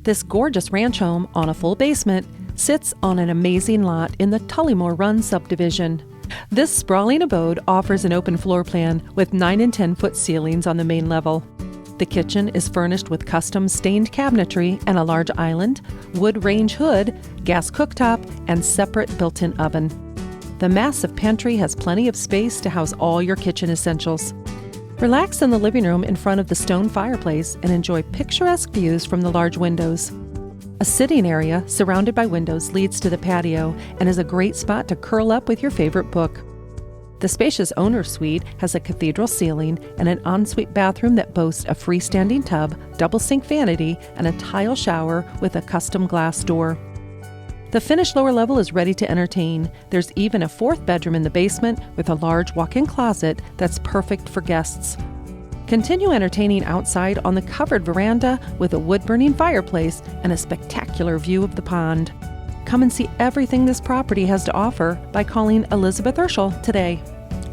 This gorgeous ranch home on a full basement sits on an amazing lot in the Tullymore Run subdivision. This sprawling abode offers an open floor plan with 9 and 10-foot ceilings on the main level. The kitchen is furnished with custom stained cabinetry and a large island, wood range hood, gas cooktop, and separate built-in oven. The massive pantry has plenty of space to house all your kitchen essentials. Relax in the living room in front of the stone fireplace and enjoy picturesque views from the large windows. A sitting area surrounded by windows leads to the patio and is a great spot to curl up with your favorite book. The spacious owner's suite has a cathedral ceiling and an ensuite bathroom that boasts a freestanding tub, double sink vanity, and a tile shower with a custom glass door. The finished lower level is ready to entertain. There's even a 4th bedroom in the basement with a large walk-in closet that's perfect for guests. Continue entertaining outside on the covered veranda with a wood-burning fireplace and a spectacular view of the pond. Come and see everything this property has to offer by calling Elizabeth Urschel today.